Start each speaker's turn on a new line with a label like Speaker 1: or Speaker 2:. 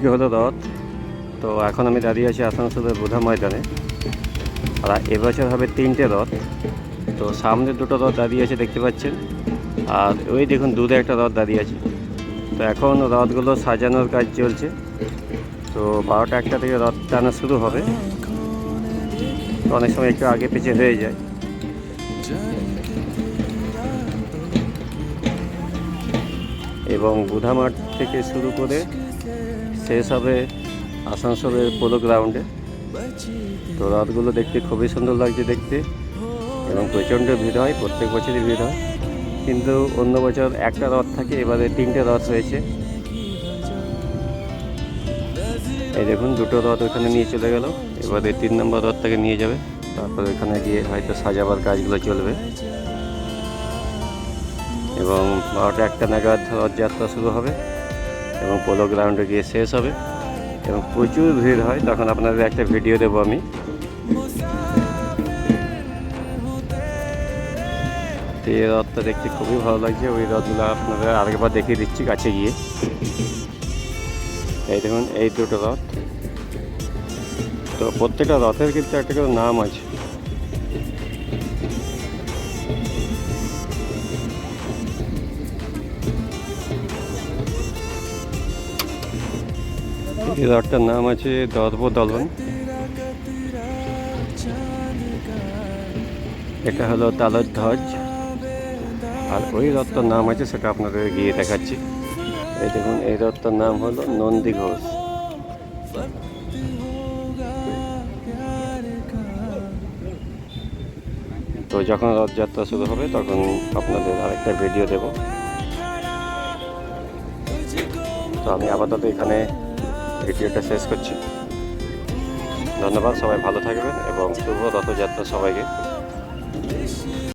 Speaker 1: আজকে হলো রথ। তো এখন আমি দাঁড়িয়ে আছি আসানসোলের বুধা ময়দানে। আর এবছর হবে 3টে রথ। তো সামনে 2টো রথ দাঁড়িয়ে আছে দেখতে পাচ্ছেন, আর ওই দেখুন দূরে একটা রথ দাঁড়িয়ে আছে। তো এখন রথগুলো সাজানোর কাজ চলছে। তো 12টা 1টা থেকে রথ টানা শুরু হবে। তো অনেক সময় একটু আগে পিছিয়ে হয়ে যায়। এবং বুধা মাঠ থেকে শুরু করে শেষ হবে আসানসোলের পোলো গ্রাউন্ডে। তো রথগুলো দেখতে খুবই সুন্দর লাগছে দেখতে, এবং প্রচণ্ড ভিড় হয়, প্রত্যেক বছরই ভিড় হয়। কিন্তু অন্য বছর একটা রথ থাকে, এবারে 3টে রথ হয়েছে। এই দেখুন 2টো রথ ওখানে নিয়ে চলে গেল, এবারে 3 নম্বর রথটাকে নিয়ে যাবে। তারপর ওখানে গিয়ে হয়তো সাজাবার কাজগুলো চলবে। এবং 12টা 1টা নাগাদ রথযাত্রা শুরু হবে এবং পোলো গ্রাউন্ডে গিয়ে শেষ হবে। এবং প্রচুর ভিড় হয়, তখন আপনাদের একটা ভিডিও দেবো আমি। এই রথটা দেখতে খুবই ভালো লাগছে। ওই রথগুলো আপনাদের আরেকবার দেখিয়ে দিচ্ছি কাছে গিয়ে। এই দেখুন এই 2টো রথ। তো প্রত্যেকটা রথের কিন্তু একটা করে নাম আছে। এই রথটার নাম আছে দর্পদলন। এটা হলো তালধ্বজ। আর ওই রথটার নাম আছে, সেটা আপনাদের গিয়ে দেখাচ্ছি। এই দেখুন এই রথটার নাম হলো নন্দী ঘোষ। তো যখন রথযাত্রা শুরু হবে তখন আপনাদের আরেকটা ভিডিও দেব। তো আমি আপাতত এখানে ভিডিওটা শেষ করছি। ধন্যবাদ, সবাই ভালো থাকবেন এবং শুভ রথযাত্রা সবাইকে।